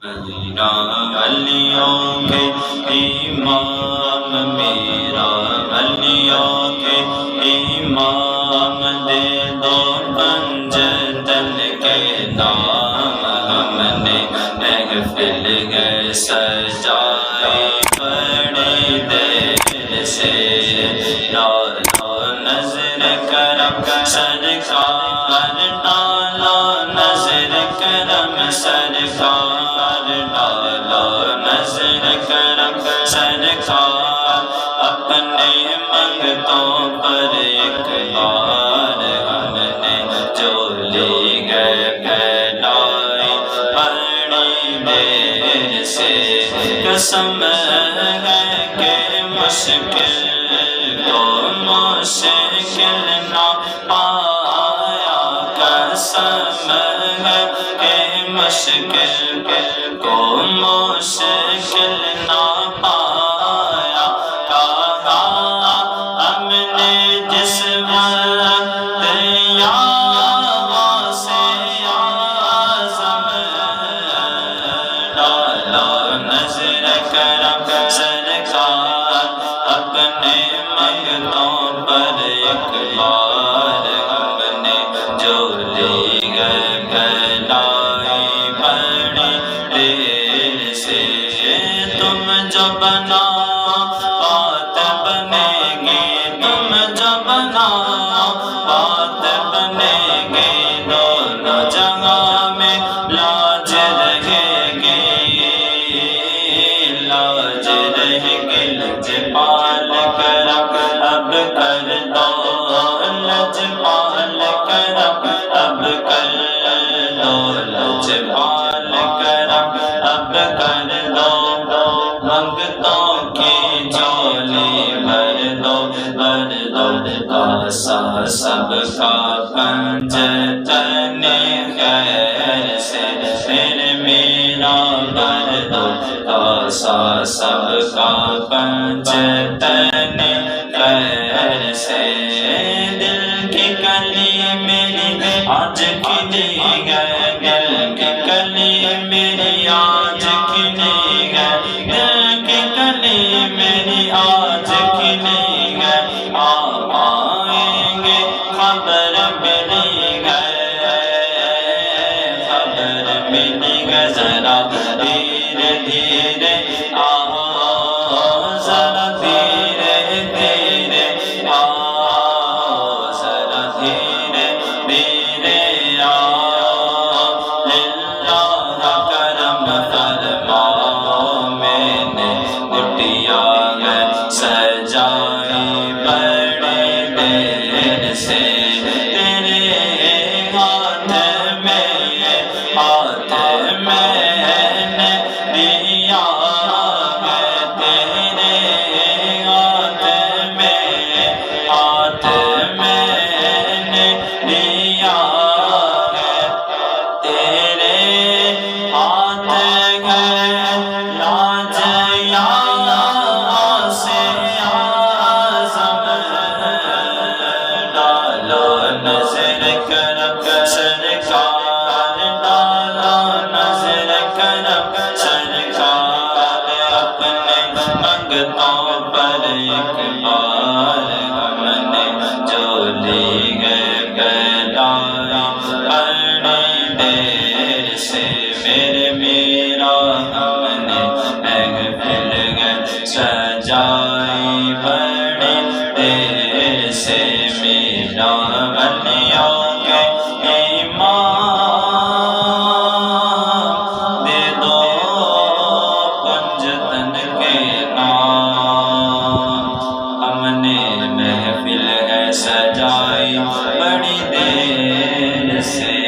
میرا ولیوں کے امام، میرا ولیوں کے امام، دے دو پنجتن کے نام، ہم نے محفل گئے سجائی بڑی دیر سے، ڈالو نظر کرم سرکار، ڈالو نظر کرم سرکار، ڈالو نظر کرم سرکار، اپنے منگتوں پر ایک بار، ہم نے جولی گئے پھیلائی بڑی دیر سے، قسم ہے کہ مشکل کو مشکل نہ پایا، قسم ہے کہ مشکل کو مشکل نہ پایا، کہا ہم نے جس وقت یا غوث اعظم، ڈالو نظر کرم سرکار، اپنے منگتوں پر ایک بار، ہم نے جولی گئے پھیلائی بڑی دیر سے، تم جو بناؤ بات بنے گی، تم جو بناؤ بات بنے گی، دونوں جگہ میں لاج رہے گی، لاج رہے گی، لجپال کرم اب کر دو، لجپال کرم اب کر دو، لجپال کرم اب کر دو، منگتوں کی جولی بھر دو، بھر دو، کاسا سب کا پنجتن خیر سے، پھر میرا بھر دو، کاسا سب کا پنجتن خیر سے، دل کی کلی میری آج کھلی گئے، دل کی کلی میری آج کھلی گئے، دل کی کلی میری آج کھلی گئے، آئیں گے خبر ملی گئے، خبر ملی گئے، ذرا دھیرے دھیرے آؤ، ذرا دھیرے دھیرے آؤ، ذرا دھیرے دھیرے آؤ، اللہ کرم فرماؤ، میں نے کٹیا ہے سجائی بڑی دیر سے، تیرے ہاتھ میں نے دیا ہے، تیرے ہاتھ میں نے دیا ہے، تیرے ہاتھ ہے لاج یا غوث اعظم، ڈالو نظر کرم سرکار، ڈالو نظر کرم سرکار، اپنے منگتوں پر ایک بار، ہم نے جولی گئے پھیلائی بڑی دیر سے، میرا ہم نے محفل گئے سجائی بڑی دیر سے، میرا ولیوں کے امام، دے دو پنجتن کے نام، ہم نے محفل ہے سجائی بڑی دیر سے۔